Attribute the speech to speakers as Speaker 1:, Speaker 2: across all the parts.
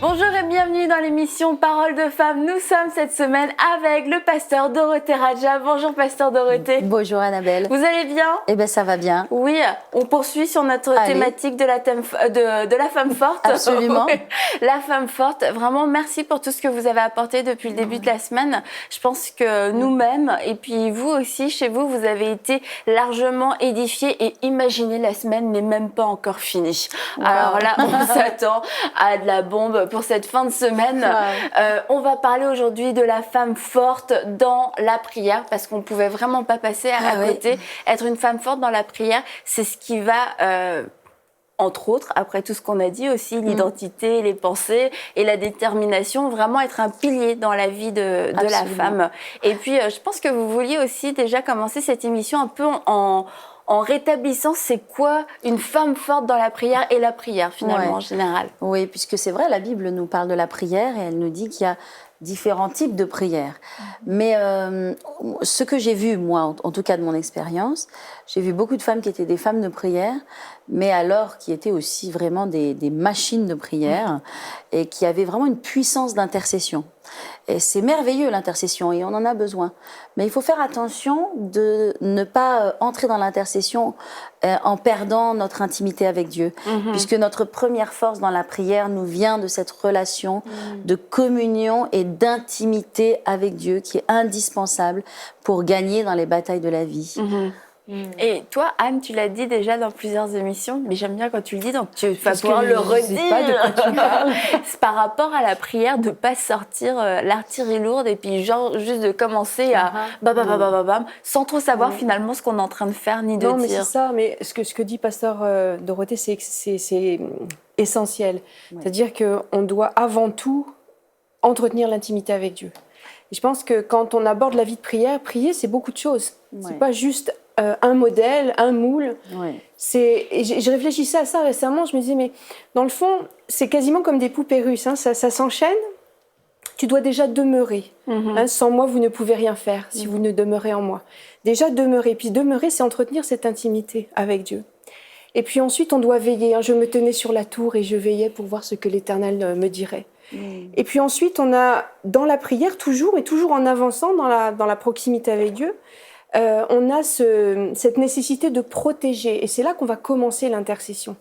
Speaker 1: Bonjour et bienvenue dans l'émission Parole de Femmes. Nous sommes cette semaine avec le pasteur Dorothée Radja. Bonjour pasteur Dorothée.
Speaker 2: Bonjour Annabelle.
Speaker 1: Vous allez bien?
Speaker 2: Eh bien ça va bien.
Speaker 1: Oui, on poursuit sur notre thématique de la femme forte.
Speaker 2: Absolument.
Speaker 1: La femme forte. Vraiment merci pour tout ce que vous avez apporté depuis le début de la semaine. Je pense que nous-mêmes et puis vous aussi chez vous, vous avez été largement édifiés et imaginez la semaine n'est même pas encore finie. Wow. Alors là, on s'attend à de la bombe pour cette fin de semaine. On va parler aujourd'hui de la femme forte dans la prière parce qu'on ne pouvait vraiment pas passer à côté. Être une femme forte dans la prière, c'est ce qui va... entre autres, après tout ce qu'on a dit aussi, l'identité, les pensées et la détermination, vraiment être un pilier dans la vie de la femme. Et puis, je pense que vous vouliez aussi déjà commencer cette émission un peu en rétablissant c'est quoi une femme forte dans la prière et la prière finalement en général.
Speaker 2: Oui, puisque c'est vrai, la Bible nous parle de la prière et elle nous dit qu'il y a différents types de prières. Mais ce que j'ai vu, moi, en tout cas de mon expérience, j'ai vu beaucoup de femmes qui étaient des femmes de prière, mais alors qui étaient aussi vraiment des machines de prière et qui avaient vraiment une puissance d'intercession. Et c'est merveilleux l'intercession et on en a besoin. Mais il faut faire attention de ne pas entrer dans l'intercession en perdant notre intimité avec Dieu. Puisque notre première force dans la prière nous vient de cette relation de communion et d'intimité avec Dieu qui est indispensable pour gagner dans les batailles de la vie.
Speaker 1: Et toi, Anne, tu l'as dit déjà dans plusieurs émissions, mais j'aime bien quand tu le dis, donc tu vas pouvoir le redire.
Speaker 3: Pas de quoi tu parles.
Speaker 1: C'est par rapport à la prière de ne pas sortir l'artillerie lourde et puis genre juste de commencer à bam, sans trop savoir finalement ce qu'on est en train de faire ni de dire.
Speaker 3: Non, mais c'est ça, mais ce que dit pasteur Dorothée, c'est essentiel. C'est-à-dire qu'on doit avant tout entretenir l'intimité avec Dieu. Et je pense que quand on aborde la vie de prière, prier, c'est beaucoup de choses. C'est pas juste un modèle, un moule. Et je réfléchissais à ça récemment, je me disais, mais dans le fond, c'est quasiment comme des poupées russes, hein, ça s'enchaîne. Tu dois déjà demeurer. Sans moi, vous ne pouvez rien faire si vous ne demeurez en moi. Déjà demeurer. Puis demeurer, c'est entretenir cette intimité avec Dieu. Et puis ensuite, on doit veiller. Je me tenais sur la tour et je veillais pour voir ce que l'Éternel me dirait. Et puis ensuite, on a, dans la prière, toujours en avançant dans la proximité avec Dieu, on a cette nécessité de protéger. Et c'est là qu'on va commencer l'intercession.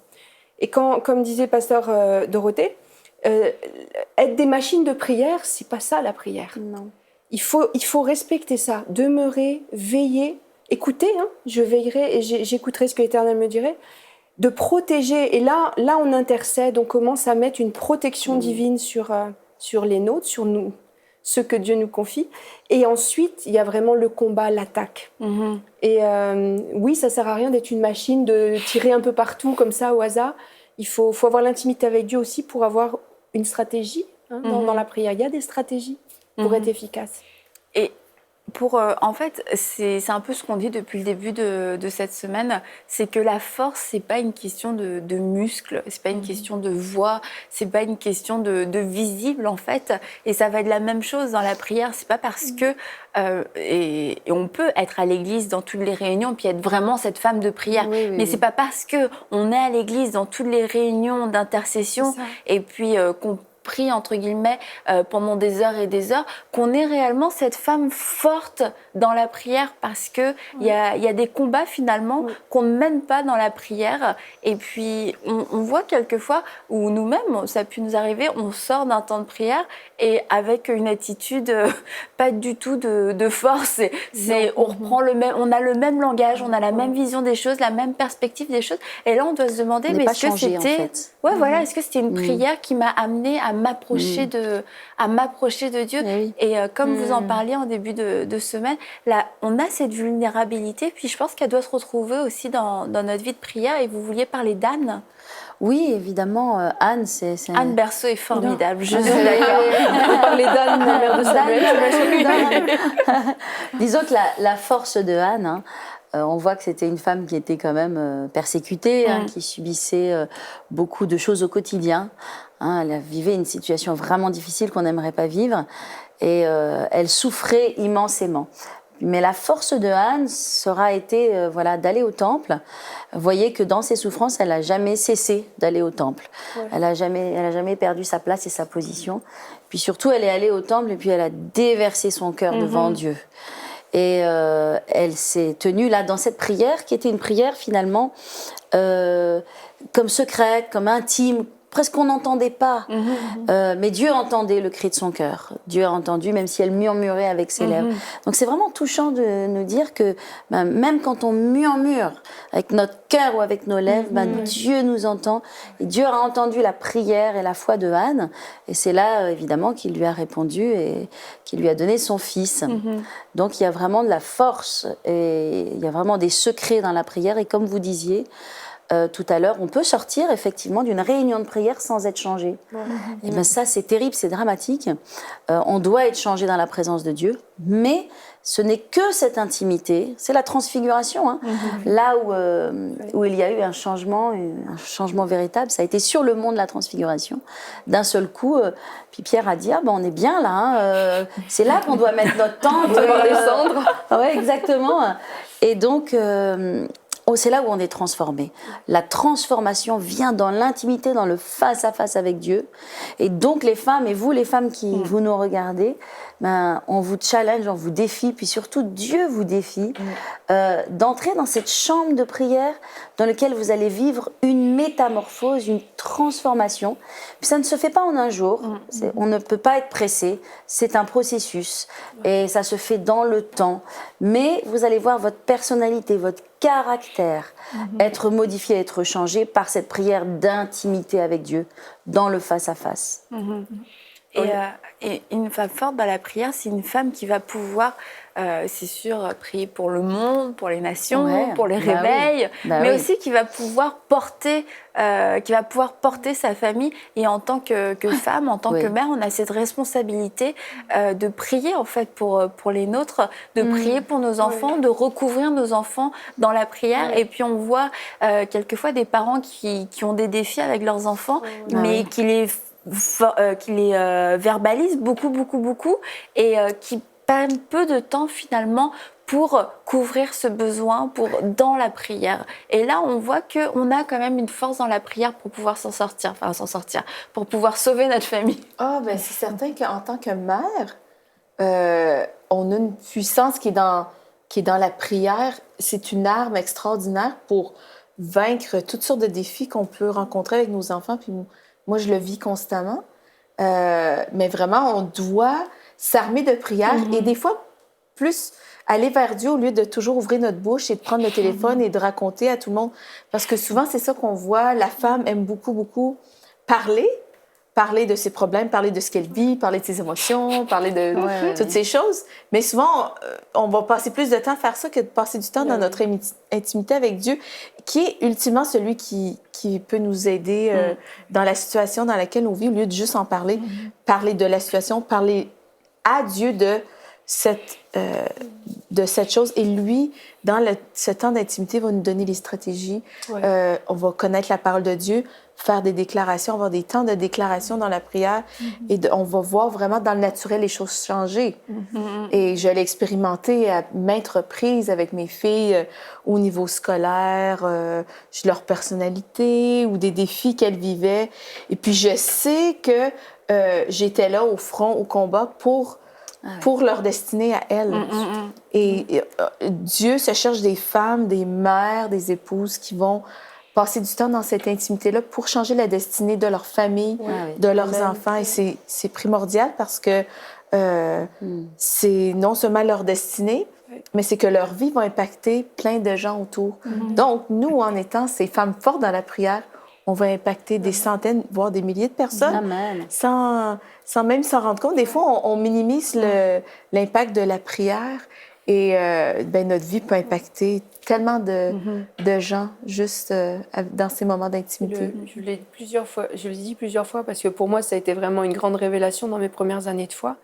Speaker 3: Et comme disait pasteur Dorothée, être des machines de prière, c'est pas ça la prière.
Speaker 2: Non.
Speaker 3: Il faut respecter ça, demeurer, veiller, écouter. Je veillerai et j'écouterai ce que l'Éternel me dirait. De protéger. Et là, on intercède, on commence à mettre une protection divine sur les nôtres, sur nous, ce que Dieu nous confie. Et ensuite, il y a vraiment le combat, l'attaque. Et oui, ça sert à rien d'être une machine, de tirer un peu partout comme ça au hasard. Il faut avoir l'intimité avec Dieu aussi pour avoir une stratégie dans la prière. Il y a des stratégies pour être efficace.
Speaker 1: Et en fait, c'est un peu ce qu'on dit depuis le début de cette semaine, c'est que la force, c'est pas une question de muscles, c'est pas une question de voix, c'est pas une question de visible en fait. Et ça va être la même chose dans la prière. C'est pas parce que et on peut être à l'église dans toutes les réunions puis être vraiment cette femme de prière, mais c'est pas parce que on est à l'église dans toutes les réunions d'intercession et puis qu'on pris entre guillemets pendant des heures et des heures, qu'on est réellement cette femme forte dans la prière parce que il y a des combats finalement qu'on ne mène pas dans la prière et puis on voit quelquefois où nous-mêmes, ça a pu nous arriver, on sort d'un temps de prière et avec une attitude pas du tout de force, on reprend on a le même langage, on a la même vision des choses, la même perspective des choses et là on doit se demander mais est-ce que c'était est-ce que c'était une prière qui m'a amenée à m'approcher de Dieu et comme vous en parliez en début de semaine, là, on a cette vulnérabilité, puis je pense qu'elle doit se retrouver aussi dans notre vie de prière et vous vouliez parler d'Anne.
Speaker 2: Oui, évidemment, Anne,
Speaker 1: Anne Berceau est formidable, je suis d'accord.
Speaker 3: On va parler d'Anne, la mère de Samuel.
Speaker 2: Disons que la force de Anne, on voit que c'était une femme qui était quand même persécutée, qui subissait beaucoup de choses au quotidien. Elle vivait une situation vraiment difficile qu'on n'aimerait pas vivre et elle souffrait immensément. Mais la force de Anne sera été voilà, d'aller au temple. Vous voyez que dans ses souffrances, elle n'a jamais cessé d'aller au temple. Ouais. Elle n'a jamais perdu sa place et sa position. Puis surtout, elle est allée au temple et puis elle a déversé son cœur devant Dieu. Et elle s'est tenue là dans cette prière qui était une prière finalement comme secrète, comme intime, presque qu'on n'entendait pas. Mais Dieu entendait le cri de son cœur. Dieu a entendu, même si elle murmurait avec ses lèvres. Donc c'est vraiment touchant de nous dire que même quand on murmure avec notre cœur ou avec nos lèvres, Dieu nous entend. Et Dieu a entendu la prière et la foi de Anne. Et c'est là, évidemment, qu'il lui a répondu et qu'il lui a donné son fils. Donc il y a vraiment de la force et il y a vraiment des secrets dans la prière. Et comme vous disiez, tout à l'heure, on peut sortir effectivement d'une réunion de prière sans être changé. Et bien ça, c'est terrible, c'est dramatique. On doit être changé dans la présence de Dieu, mais ce n'est que cette intimité, c'est la transfiguration. Hein. Là où il y a eu un changement véritable, ça a été sur le mont de la transfiguration. D'un seul coup, puis Pierre a dit, on est bien là, hein, c'est là qu'on doit mettre notre tente.
Speaker 1: On doit descendre.
Speaker 2: Oui, exactement. Et donc... c'est là où on est transformé. La transformation vient dans l'intimité, dans le face-à-face avec Dieu. Et donc les femmes, et vous les femmes qui vous nous regardez, on vous challenge, on vous défie, puis surtout Dieu vous défie d'entrer dans cette chambre de prière dans laquelle vous allez vivre une métamorphose, une transformation. Puis ça ne se fait pas en un jour, on ne peut pas être pressé, c'est un processus et ça se fait dans le temps. Mais vous allez voir votre personnalité, votre caractère être modifié, être changé par cette prière d'intimité avec Dieu dans le face-à-face.
Speaker 1: Et une femme forte dans la prière, c'est une femme qui va pouvoir, c'est sûr, prier pour le monde, pour les nations, pour les réveils, mais aussi qui va pouvoir porter sa famille. Et en tant que femme, en tant que mère, on a cette responsabilité de prier en fait pour les nôtres, de prier pour nos enfants, de recouvrir nos enfants dans la prière. Et puis on voit quelquefois des parents qui ont des défis avec leurs enfants, mais qui les verbalisent beaucoup et qui prennent peu de temps finalement pour couvrir ce besoin dans la prière. Et là, on voit qu'on a quand même une force dans la prière pour pouvoir s'en sortir, pour pouvoir sauver notre famille.
Speaker 4: C'est certain qu'en tant que mère, on a une puissance qui est dans la prière. C'est une arme extraordinaire pour vaincre toutes sortes de défis qu'on peut rencontrer avec nos enfants. Puis moi, je le vis constamment. Mais vraiment, on doit s'armer de prière et des fois, plus aller vers Dieu au lieu de toujours ouvrir notre bouche et de prendre le téléphone et de raconter à tout le monde. Parce que souvent, c'est ça qu'on voit. La femme aime beaucoup parler de ses problèmes, parler de ce qu'elle vit, parler de ses émotions, parler de toutes ces choses. Mais souvent, on va passer plus de temps à faire ça que de passer du temps dans notre intimité avec Dieu, qui est ultimement celui qui peut nous aider dans la situation dans laquelle on vit, au lieu de juste en parler, parler de la situation, parler à Dieu de cette chose. Et lui, dans ce temps d'intimité, va nous donner les stratégies. On va connaître la parole de Dieu, faire des déclarations, avoir des temps de déclaration dans la prière. Et on va voir vraiment dans le naturel les choses changer. Et je l'ai expérimenté à maintes reprises avec mes filles au niveau scolaire, leur personnalité ou des défis qu'elles vivaient. Et puis je sais que j'étais là au front, au combat pour leur destinée à elles. Et Dieu se cherche des femmes, des mères, des épouses qui vont passer du temps dans cette intimité-là pour changer la destinée de leur famille, de leurs enfants. Et c'est primordial parce que c'est non seulement leur destinée, mais c'est que leur vie va impacter plein de gens autour. Donc, nous, en étant ces femmes fortes dans la prière, on va impacter des centaines, voire des milliers de personnes sans même s'en rendre compte. Des fois, on minimise l'impact de la prière et notre vie peut impacter tellement de gens juste dans ces moments d'intimité.
Speaker 3: Je l'ai dit plusieurs fois parce que pour moi, ça a été vraiment une grande révélation dans mes premières années de foi.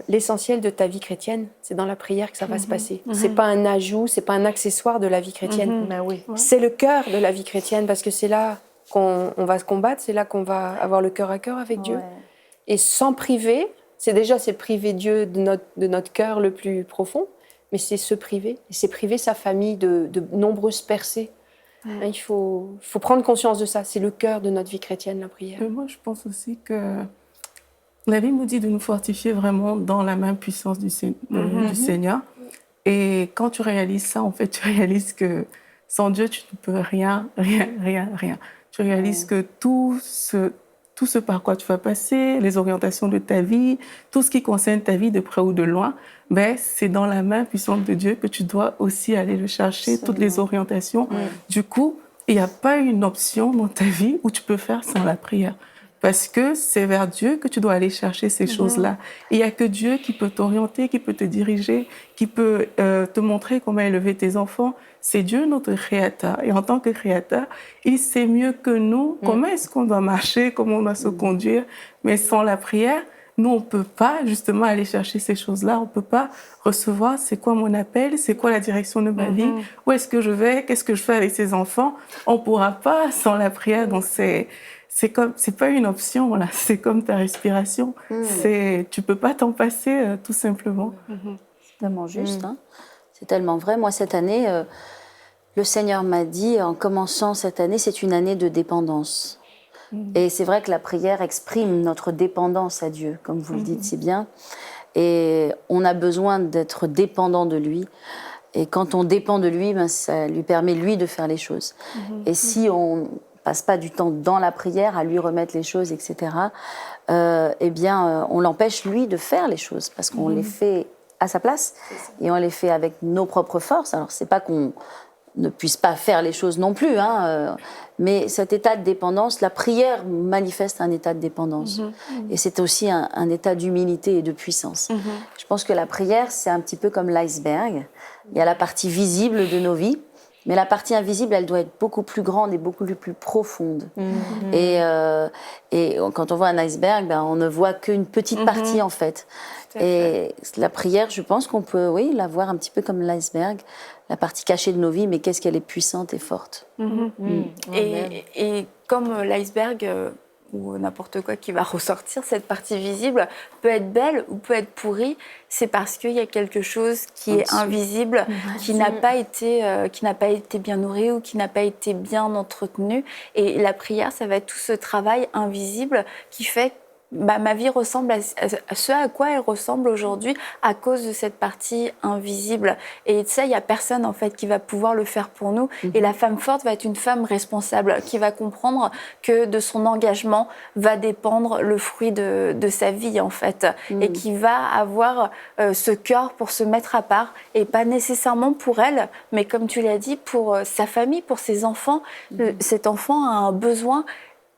Speaker 3: L'essentiel de ta vie chrétienne, c'est dans la prière que ça va se passer. C'est pas un ajout, c'est pas un accessoire de la vie chrétienne. C'est le cœur de la vie chrétienne parce que c'est là qu'on va se combattre, c'est là qu'on va avoir le cœur à cœur avec Dieu. Et sans priver, c'est priver Dieu de notre cœur le plus profond. mais c'est se priver. Et c'est priver sa famille de nombreuses percées. Il faut prendre conscience de ça. C'est le cœur de notre vie chrétienne, la prière.
Speaker 5: Mais moi, je pense aussi que la Bible nous dit de nous fortifier vraiment dans la main puissante du Seigneur. Et quand tu réalises ça, en fait, tu réalises que sans Dieu, tu ne peux rien. Tu réalises que tout ce par quoi tu vas passer, les orientations de ta vie, tout ce qui concerne ta vie de près ou de loin, ben, c'est dans la main puissante de Dieu que tu dois aussi aller le chercher, toutes les orientations. Du coup, il n'y a pas une option dans ta vie où tu peux faire sans la prière. Parce que c'est vers Dieu que tu dois aller chercher ces choses-là. Il n'y a que Dieu qui peut t'orienter, qui peut te diriger, qui peut te montrer comment élever tes enfants. C'est Dieu notre créateur. Et en tant que créateur, il sait mieux que nous comment est-ce qu'on doit marcher, comment on doit se conduire. Mais sans la prière, nous, on ne peut pas justement aller chercher ces choses-là. On ne peut pas recevoir c'est quoi mon appel, c'est quoi la direction de ma vie, où est-ce que je vais, qu'est-ce que je fais avec ces enfants. On ne pourra pas sans la prière. Donc c'est pas une option, voilà. C'est comme ta respiration. Tu peux pas t'en passer, tout simplement.
Speaker 2: C'est tellement juste, hein. C'est tellement vrai. Moi, cette année, le Seigneur m'a dit, en commençant cette année, c'est une année de dépendance. Et c'est vrai que la prière exprime notre dépendance à Dieu, comme vous le dites si bien. Et on a besoin d'être dépendant de lui. Et quand on dépend de lui, ben, ça lui permet, lui, de faire les choses. Et si on passe pas du temps dans la prière à lui remettre les choses, etc., eh bien, on l'empêche, lui, de faire les choses, parce qu'on les fait à sa place, et on les fait avec nos propres forces. Alors, c'est pas qu'on ne puisse pas faire les choses non plus, hein, mais cet état de dépendance, la prière manifeste un état de dépendance. Et c'est aussi un état d'humilité et de puissance. Je pense que la prière, c'est un petit peu comme l'iceberg. Il y a la partie visible de nos vies, mais la partie invisible, elle doit être beaucoup plus grande et beaucoup plus profonde. Et quand on voit un iceberg, ben, on ne voit qu'une petite partie, en fait. Et la prière, je pense qu'on peut, oui, la voir un petit peu comme l'iceberg, la partie cachée de nos vies, mais qu'est-ce qu'elle est puissante et forte.
Speaker 1: Et comme l'iceberg ou n'importe quoi qui va ressortir, cette partie visible peut être belle ou peut être pourrie, c'est parce qu'il y a quelque chose qui est invisible, qui n'a pas été bien nourri ou qui n'a pas été bien entretenu. Et la prière, ça va être tout ce travail invisible qui fait ma vie ressemble à ce à quoi elle ressemble aujourd'hui à cause de cette partie invisible. Et ça, il n'y a personne en fait qui va pouvoir le faire pour nous. Et la femme forte va être une femme responsable qui va comprendre que de son engagement va dépendre le fruit de sa vie en fait. Et qui va avoir ce cœur pour se mettre à part et pas nécessairement pour elle, mais comme tu l'as dit, pour sa famille, pour ses enfants. Cet enfant a un besoin.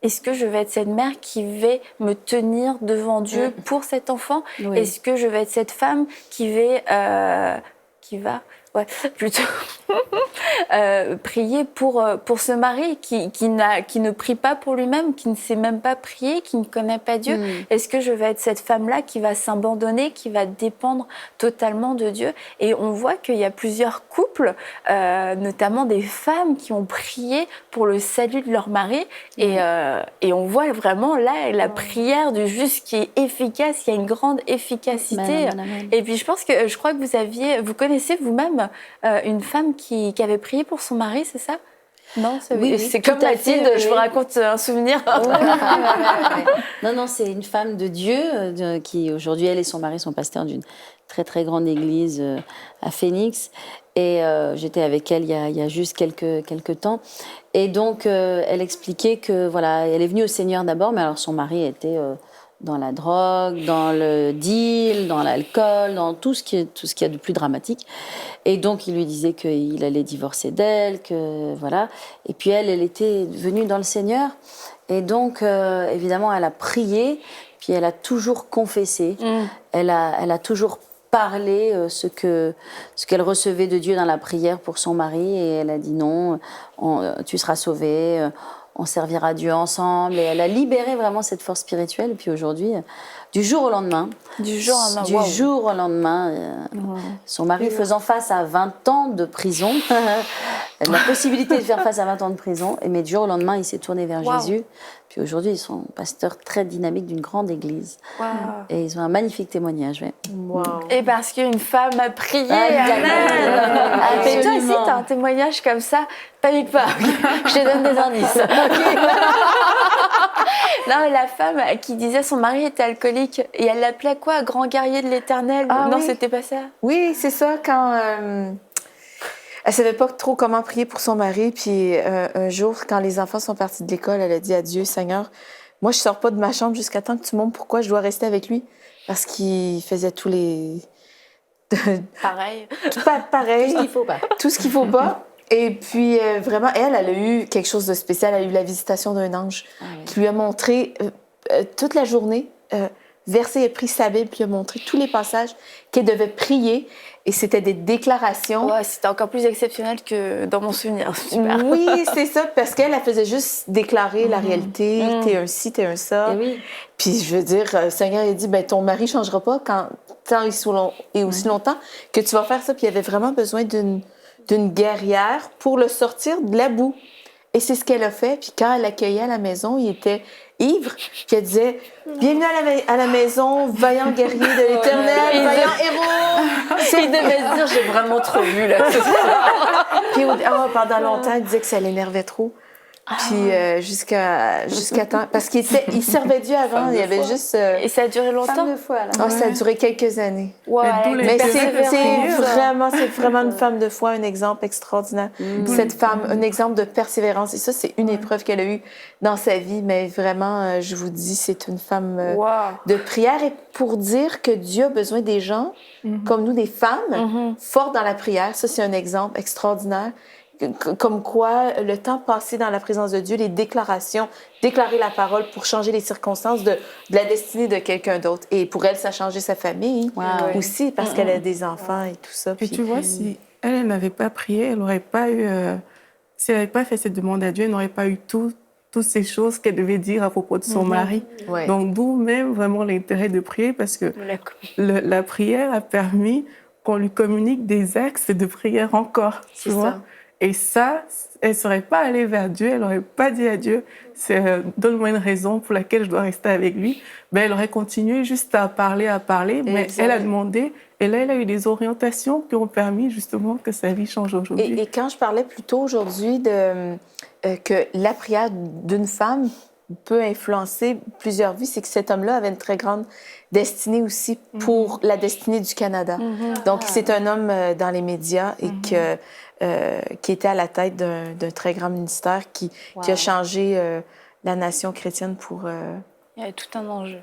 Speaker 1: Est-ce que je vais être cette mère qui va me tenir devant Dieu pour cet enfant? Est-ce que je vais être cette femme qui va plutôt prier pour ce mari qui ne prie pas pour lui-même, qui ne sait même pas prier, qui ne connaît pas Dieu? Est-ce que je vais être cette femme-là qui va s'abandonner, qui va dépendre totalement de Dieu? Et on voit qu'il y a plusieurs couples, notamment des femmes qui ont prié pour le salut de leur mari. Et on voit vraiment là la prière du juste qui est efficace. Il y a une grande efficacité. Et puis je crois que vous connaissez vous-même une femme qui avait prié pour son mari, c'est ça? Non, c'est comme Mathilde, je vous raconte un souvenir.
Speaker 2: Non, c'est une femme de Dieu qui aujourd'hui, elle et son mari sont pasteurs d'une très très grande église à Phoenix. Et j'étais avec elle il y a juste quelques temps. Et donc, elle expliquait que voilà, elle est venue au Seigneur d'abord, mais alors son mari était dans la drogue, dans le deal, dans l'alcool, dans tout ce qu'il y a de plus dramatique. Et donc, il lui disait qu'il allait divorcer d'elle, que voilà. Et puis elle était venue dans le Seigneur. Et donc, évidemment, elle a prié, puis elle a toujours confessé. Elle a toujours parlé ce qu'elle recevait de Dieu dans la prière pour son mari. Et elle a dit non, tu seras sauvé. On servira Dieu ensemble. Et elle a libéré vraiment cette force spirituelle. Et puis aujourd'hui, du jour au lendemain, son mari faisant face à 20 ans de prison, la possibilité de faire face à 20 ans de prison. Mais du jour au lendemain, il s'est tourné vers
Speaker 1: Wow.
Speaker 2: Jésus. Puis aujourd'hui, ils sont pasteurs très dynamiques d'une grande église.
Speaker 1: Wow.
Speaker 2: Et ils ont un magnifique témoignage. Ouais.
Speaker 4: Wow.
Speaker 1: Et parce qu'une femme a prié,
Speaker 2: Exactement.
Speaker 1: amen. Et toi aussi,
Speaker 2: Absolument.
Speaker 1: tu as un témoignage comme ça. Panique pas, je te donne des indices. Non, mais la femme qui disait son mari était alcoolique et elle l'appelait quoi, grand guerrier de l'Éternel.
Speaker 4: Ah
Speaker 1: Non,
Speaker 4: oui.
Speaker 1: c'était pas ça.
Speaker 4: Oui, c'est ça, quand elle savait pas trop comment prier pour son mari, puis un jour, quand les enfants sont partis de l'école, elle a dit à Dieu, Seigneur, moi, je sors pas de ma chambre jusqu'à temps que tu montres pourquoi je dois rester avec lui, parce qu'il faisait tous les...
Speaker 1: Pareil.
Speaker 4: Pas pareil.
Speaker 2: Il faut pas.
Speaker 4: Tout ce qu'il faut pas. Et puis, vraiment, elle a eu quelque chose de spécial. Elle a eu la visitation d'un ange qui lui a montré toute la journée, versé et pris sa Bible, puis lui a montré tous les passages qu'elle devait prier. Et c'était des déclarations.
Speaker 1: Ouais, c'était encore plus exceptionnel que dans mon souvenir. Super.
Speaker 4: Oui, c'est ça, parce qu'elle faisait juste déclarer la réalité. T'es un ci, t'es un ça.
Speaker 2: Et oui.
Speaker 4: Puis, je veux dire, le Seigneur, il a dit, ben, ton mari ne changera pas tant et aussi longtemps que tu vas faire ça. Puis, il avait vraiment besoin d'une guerrière pour le sortir de la boue. Et c'est ce qu'elle a fait. Puis quand elle l'accueillait à la maison, il était ivre. Puis elle disait « Bienvenue à la maison, vaillant guerrier de l'Éternel, vaillant héros! »
Speaker 1: Il devait se dire, j'ai vraiment trop vu là.
Speaker 4: Puis pendant longtemps, elle disait que ça l'énervait trop. Puis jusqu'à temps... Parce qu'il servait Dieu avant. Il y avait juste...
Speaker 1: Et ça a duré longtemps.
Speaker 4: ça a duré quelques années.
Speaker 1: Wow,
Speaker 5: Et d'où
Speaker 1: avec
Speaker 5: les
Speaker 4: Mais
Speaker 1: des
Speaker 5: persévérances.
Speaker 4: c'est vraiment une femme de foi, un exemple extraordinaire. Cette femme, un exemple de persévérance. Et ça, c'est une épreuve qu'elle a eue dans sa vie. Mais vraiment, je vous dis, c'est une femme
Speaker 1: Wow.
Speaker 4: de prière. Et pour dire que Dieu a besoin des gens comme nous, des femmes, fortes dans la prière, ça, c'est un exemple extraordinaire. Comme quoi, le temps passé dans la présence de Dieu, les déclarations, déclarer la parole pour changer les circonstances de la destinée de quelqu'un d'autre. Et pour elle, ça a changé sa famille aussi, parce qu'elle a des enfants et tout ça.
Speaker 5: Et
Speaker 4: Puis-
Speaker 5: tu vois, si elle n'avait pas prié, elle n'aurait pas eu... si elle n'avait pas fait cette demande à Dieu, elle n'aurait pas eu toutes ces choses qu'elle devait dire à propos de son mari.
Speaker 4: Ouais.
Speaker 5: Donc, d'où même vraiment l'intérêt de prier, parce que la prière a permis qu'on lui communique des axes de prière encore, tu vois.
Speaker 4: ça.
Speaker 5: Et ça, elle ne serait pas allée vers Dieu, elle n'aurait pas dit à Dieu, donne-moi une raison pour laquelle je dois rester avec lui. Ben, elle aurait continué juste à parler, mais
Speaker 4: Exact.
Speaker 5: elle a demandé, et là, elle a eu des orientations qui ont permis justement que sa vie change aujourd'hui.
Speaker 4: Et quand je parlais plus tôt aujourd'hui que la prière d'une femme peut influencer plusieurs vies, c'est que cet homme-là avait une très grande destinée aussi pour la destinée du Canada. Donc, c'est un homme dans les médias et qui était à la tête d'un très grand ministère qui a changé la nation chrétienne pour...
Speaker 1: Il y avait tout un enjeu.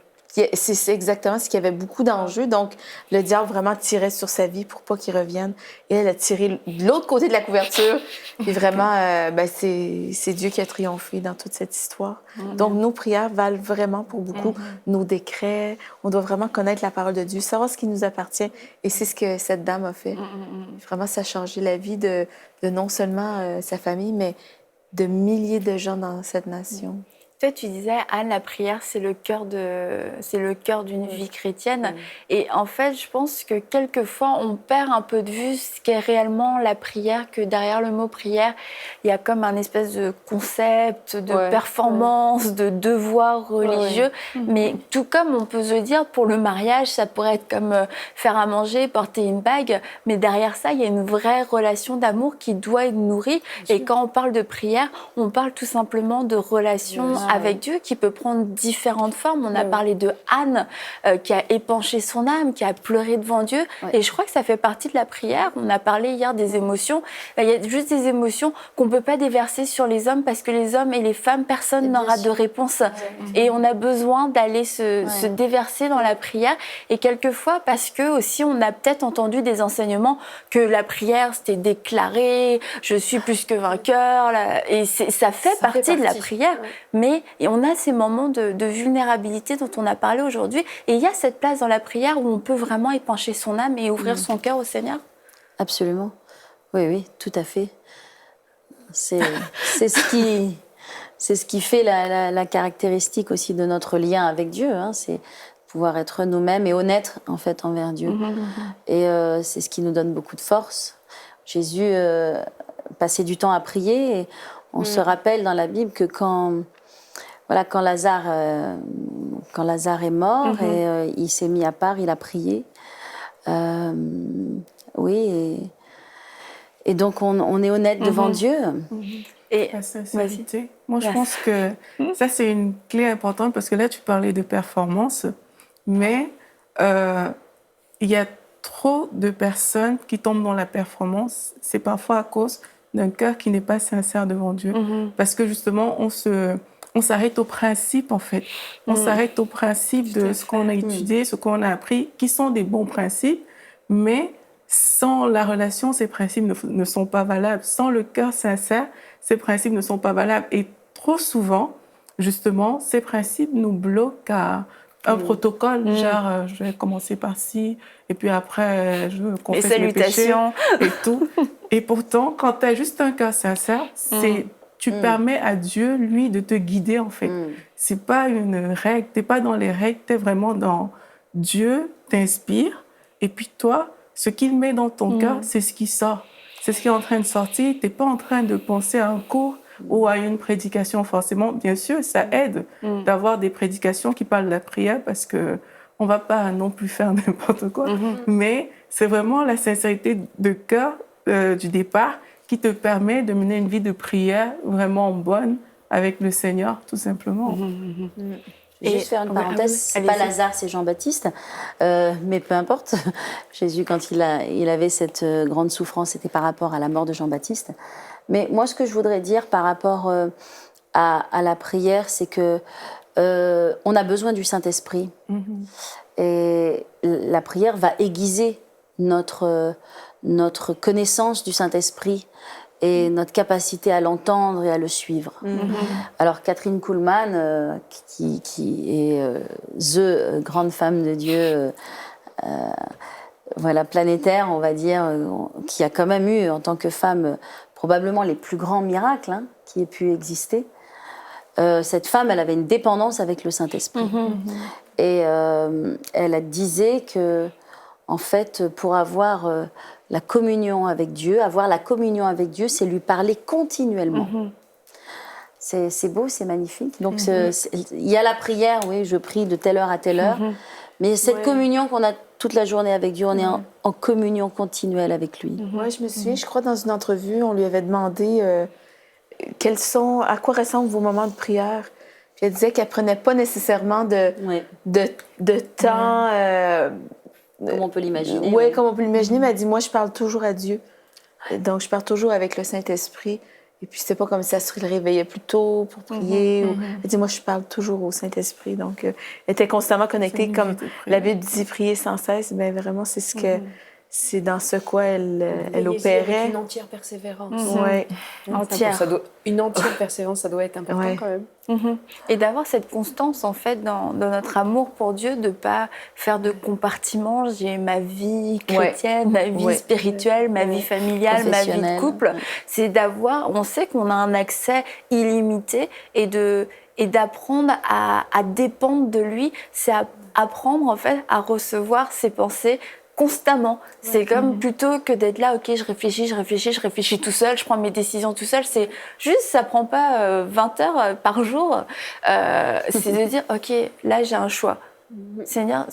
Speaker 4: C'est exactement ce qu'il y avait beaucoup d'enjeux. Donc, le diable vraiment tirait sur sa vie pour pas qu'il revienne. Et elle a tiré de l'autre côté de la couverture. Et vraiment, c'est Dieu qui a triomphé dans toute cette histoire. Donc, nos prières valent vraiment pour beaucoup. Nos décrets, on doit vraiment connaître la parole de Dieu, savoir ce qui nous appartient. Et c'est ce que cette dame a fait. Vraiment, ça a changé la vie de non seulement sa famille, mais de milliers de gens dans cette nation.
Speaker 1: Toi, tu disais, Anne, la prière, c'est le cœur d'une vie chrétienne. Et en fait, je pense que quelquefois, on perd un peu de vue ce qu'est réellement la prière, que derrière le mot prière, il y a comme un espèce de concept, de performance, de devoir religieux. Mais tout comme on peut se dire, pour le mariage, ça pourrait être comme faire à manger, porter une bague. Mais derrière ça, il y a une vraie relation d'amour qui doit être nourrie. Et quand on parle de prière, on parle tout simplement de relation avec Dieu qui peut prendre différentes formes. On a parlé de Anne qui a épanché son âme, qui a pleuré devant Dieu. Et je crois que ça fait partie de la prière. On a parlé hier des émotions. Il y a juste des émotions qu'on ne peut pas déverser sur les hommes parce que les hommes et les femmes, personne n'aura de réponse. Et on a besoin d'aller se déverser dans la prière. Et quelquefois, parce que aussi, on a peut-être entendu des enseignements que la prière, c'était déclaré, je suis plus que vainqueur. Et ça fait partie de la prière. Mais et on a ces moments de vulnérabilité dont on a parlé aujourd'hui. Et il y a cette place dans la prière où on peut vraiment épancher son âme et ouvrir son cœur au Seigneur.
Speaker 2: Absolument. Oui, tout à fait. C'est ce qui fait la caractéristique aussi de notre lien avec Dieu. Hein. C'est pouvoir être nous-mêmes et honnêtes, en fait, envers Dieu. Et c'est ce qui nous donne beaucoup de force. Jésus passer du temps à prier. Et on se rappelle dans la Bible que quand Lazare est mort et il s'est mis à part, il a prié. Oui, et donc on est honnête devant Dieu.
Speaker 1: Et
Speaker 5: La sincérité. Moi, je pense que ça, c'est une clé importante parce que là, tu parlais de performance, mais il y a trop de personnes qui tombent dans la performance. C'est parfois à cause d'un cœur qui n'est pas sincère devant Dieu. Parce que justement, on s'arrête au principe, en fait. On s'arrête au principe de ce qu'on a étudié, ce qu'on a appris, qui sont des bons principes, mais sans la relation, ces principes ne sont pas valables. Sans le cœur sincère, ces principes ne sont pas valables. Et trop souvent, justement, ces principes nous bloquent à un protocole, genre je vais commencer par ci, et puis après je confesse mes péchés et tout. Et pourtant, quand tu as juste un cœur sincère, tu permets à Dieu, lui, de te guider, en fait. C'est pas une règle, tu n'es pas dans les règles, tu es vraiment dans Dieu t'inspire, et puis toi, ce qu'il met dans ton cœur, c'est ce qui sort. C'est ce qui est en train de sortir. Tu n'es pas en train de penser à un cours ou à une prédication, forcément. Bien sûr, ça aide d'avoir des prédications qui parlent de la prière parce qu'on ne va pas non plus faire n'importe quoi. Mais c'est vraiment la sincérité de cœur du départ qui te permet de mener une vie de prière vraiment bonne avec le Seigneur, tout simplement.
Speaker 2: Je vais juste faire une parenthèse, c'est pas Lazare, c'est Jean-Baptiste, mais peu importe. Jésus, quand il avait cette grande souffrance, c'était par rapport à la mort de Jean-Baptiste. Mais moi, ce que je voudrais dire par rapport à la prière, c'est que on a besoin du Saint-Esprit. Et la prière va aiguiser notre connaissance du Saint-Esprit et notre capacité à l'entendre et à le suivre. Alors Catherine Kuhlman, qui est grande femme de Dieu, planétaire, on va dire, qui a quand même eu, en tant que femme, probablement les plus grands miracles qui aient pu exister. Cette femme, elle avait une dépendance avec le Saint-Esprit. Et elle disait que, en fait, pour avoir la communion avec Dieu, c'est lui parler continuellement. C'est beau, c'est magnifique. Donc, il y a la prière, oui, je prie de telle heure à telle heure, mais cette communion qu'on a toute la journée avec Dieu, on est en communion continuelle avec lui.
Speaker 4: Moi, je me souviens, je crois, dans une entrevue, on lui avait demandé à quoi ressemblent vos moments de prière. Puis elle disait qu'elle prenait pas nécessairement de temps...
Speaker 2: comme on peut l'imaginer.
Speaker 4: Oui, comme on peut l'imaginer, mais elle dit, moi, je parle toujours à Dieu. Donc, je parle toujours avec le Saint-Esprit. Et puis, c'était pas comme si elle se réveillait plus tôt pour prier. Elle dit, moi, je parle toujours au Saint-Esprit. Donc, elle était constamment connectée. Comme la Bible dit, prier sans cesse. Bien, vraiment, c'est ce que... C'est dans ce quoi elle opérait.
Speaker 3: Avec une entière persévérance. Une entière persévérance, ça doit être important quand même.
Speaker 1: Et d'avoir cette constance, en fait, dans notre amour pour Dieu, de ne pas faire de compartiments. J'ai ma vie chrétienne, ma vie spirituelle, ma vie familiale, ma vie de couple. C'est d'avoir... On sait qu'on a un accès illimité et d'apprendre à dépendre de lui. C'est apprendre, en fait, à recevoir ses pensées constamment. C'est comme plutôt que d'être là, ok, je réfléchis tout seul, je prends mes décisions tout seul. C'est juste, ça prend pas 20 heures par jour. C'est de dire, ok, là j'ai un choix. Seigneur,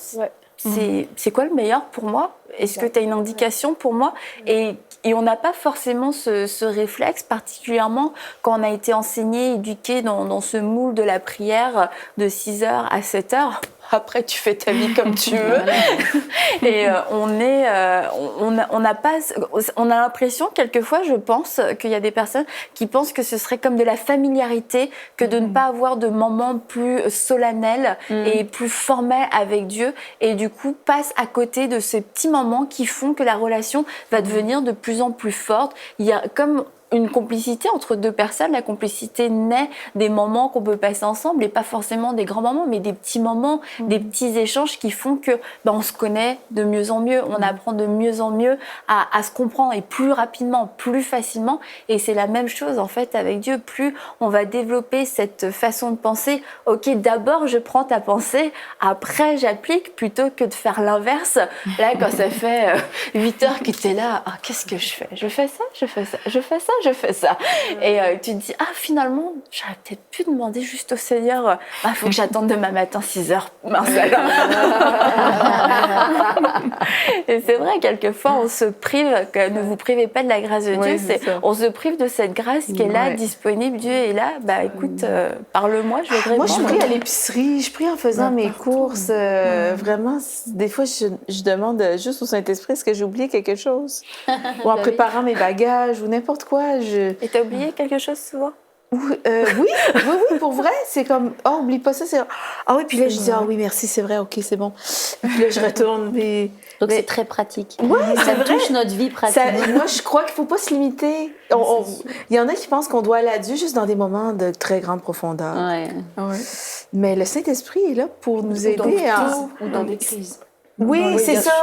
Speaker 1: c'est quoi le meilleur pour moi? Est-ce que tu as une indication pour moi? Et on n'a pas forcément ce réflexe, particulièrement quand on a été enseigné, éduqué dans ce moule de la prière de 6h à 7h. Après, tu fais ta vie comme tu veux. Et on a l'impression, quelquefois, je pense, qu'il y a des personnes qui pensent que ce serait comme de la familiarité que de ne pas avoir de moments plus solennels et plus formels avec Dieu. Et du coup, passent à côté de ces petits moments qui font que la relation va devenir de plus en plus forte. Il y a comme une complicité entre deux personnes. La complicité naît des moments qu'on peut passer ensemble et pas forcément des grands moments, mais des petits moments, des petits échanges qui font que on se connaît de mieux en mieux, on apprend de mieux en mieux à se comprendre et plus rapidement, plus facilement. Et c'est la même chose en fait avec Dieu. Plus on va développer cette façon de penser, ok, d'abord je prends ta pensée, après j'applique, plutôt que de faire l'inverse. Là, quand ça fait 8 heures que tu es là, qu'est-ce que je fais? Je fais ça, je fais ça? Et tu te dis, ah, finalement, j'aurais peut-être pu demander juste au Seigneur, il faut que j'attende demain matin 6 heures. Mince alors. Et c'est vrai, quelquefois, on se prive, que ne vous privez pas de la grâce de Dieu, on se prive de cette grâce qui est là, disponible. Dieu est là, écoute, parle-moi, je vais te répondre.
Speaker 4: Moi, je prie à l'épicerie, je prie en faisant mes courses. Vraiment, des fois, je demande juste au Saint-Esprit, est-ce que j'ai oublié quelque chose? Ou en préparant mes bagages, ou n'importe quoi.
Speaker 1: Et t'as oublié quelque chose souvent?
Speaker 4: Oui, pour vrai, c'est comme, oh, oublie pas ça, c'est... Ah oui, puis là, je dis, ah oui, merci, c'est vrai, ok, c'est bon. Puis là, je retourne, mais...
Speaker 2: Donc, c'est très pratique.
Speaker 4: Oui,
Speaker 2: ça touche notre vie pratique.
Speaker 4: Moi, je crois qu'il ne faut pas se limiter. Il y en a qui pensent qu'on doit aller à Dieu juste dans des moments de très grande profondeur.
Speaker 2: Ouais.
Speaker 4: Mais le Saint-Esprit est là pour nous aider
Speaker 3: ou dans des crises.
Speaker 4: Oui, c'est ça.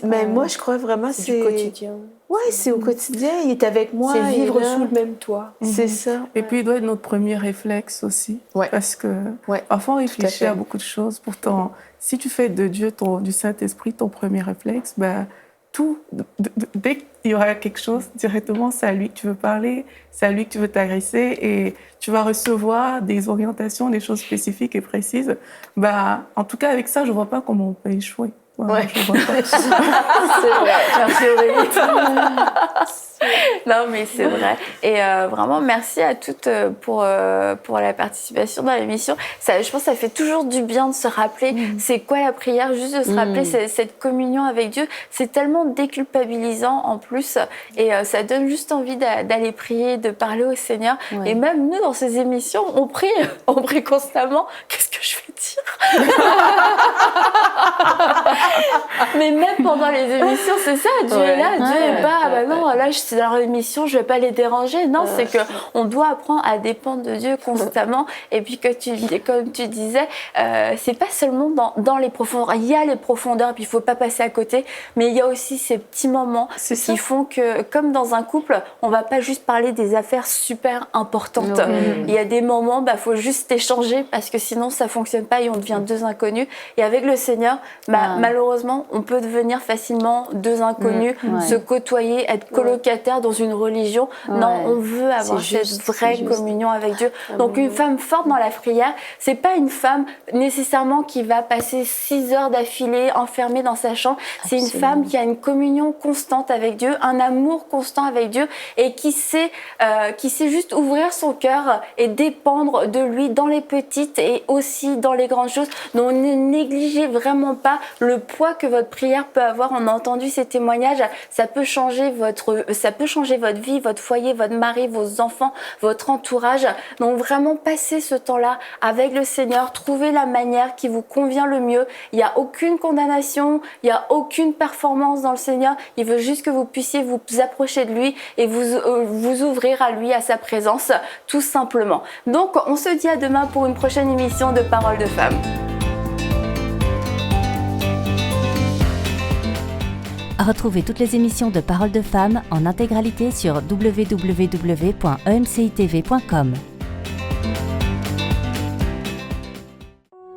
Speaker 4: Mais moi, je crois vraiment
Speaker 3: c'est du quotidien.
Speaker 4: Oui, c'est au quotidien. Il est avec moi.
Speaker 3: C'est vivre sous le même toit.
Speaker 4: C'est ça.
Speaker 5: Et puis, il doit être notre premier réflexe aussi. Parce que parfois, on réfléchit à beaucoup de choses. Pourtant, si tu fais de Dieu, du Saint-Esprit, ton premier réflexe, dès qu'il y aura quelque chose, directement, c'est à lui que tu veux parler, c'est à lui que tu veux t'agresser et tu vas recevoir des orientations, des choses spécifiques et précises. En tout cas, avec ça, je ne vois pas comment on peut échouer. Je vois pas.
Speaker 1: C'est vrai, merci Aurélie. Non, mais c'est vrai. Et vraiment, merci à toutes pour la participation dans l'émission. Je pense que ça fait toujours du bien de se rappeler c'est quoi la prière, juste de se rappeler cette communion avec Dieu. C'est tellement déculpabilisant en plus. Et ça donne juste envie d'aller prier, de parler au Seigneur. Et même nous, dans ces émissions, on prie constamment. Qu'est-ce que je vais dire? Mais même pendant les émissions, c'est ça, Dieu est là, Dieu n'est pas, non, là, c'est dans leur émission, je ne vais pas les déranger. Non, c'est qu'on doit apprendre à dépendre de Dieu constamment. Et puis, comme tu disais, c'est pas seulement dans les profondeurs. Il y a les profondeurs, puis il ne faut pas passer à côté, mais il y a aussi ces petits moments qui font que, comme dans un couple, on ne va pas juste parler des affaires super importantes. Il y a des moments, faut juste échanger, parce que sinon, ça ne fonctionne pas et on devient deux inconnus. Et avec le Seigneur, malheureusement, on peut devenir facilement deux inconnus, se côtoyer, être colocataire dans une religion. Non, on veut avoir cette vraie communion avec Dieu. Donc une femme forte dans la prière, c'est pas une femme nécessairement qui va passer 6 heures d'affilée enfermée dans sa chambre. C'est une femme qui a une communion constante avec Dieu, un amour constant avec Dieu et qui sait juste ouvrir son cœur et dépendre de lui dans les petites et aussi dans les grandes choses. Donc ne négligez vraiment pas le poids que votre prière peut avoir. On a entendu ces témoignages, ça peut changer votre vie, votre foyer, votre mari, vos enfants, votre entourage. Donc vraiment passez ce temps-là avec le Seigneur, trouvez la manière qui vous convient le mieux. Il n'y a aucune condamnation, il n'y a aucune performance dans le Seigneur. Il veut juste que vous puissiez vous approcher de lui et vous ouvrir à lui, à sa présence, tout simplement. Donc on se dit à demain pour une prochaine émission de Paroles de Femmes.
Speaker 6: Retrouvez toutes les émissions de Paroles de Femmes en intégralité sur www.emcitv.com.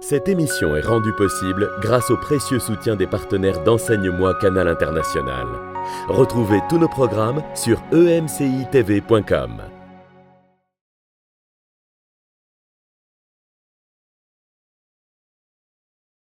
Speaker 7: Cette émission est rendue possible grâce au précieux soutien des partenaires d'Enseigne-moi Canal International. Retrouvez tous nos programmes sur emcitv.com.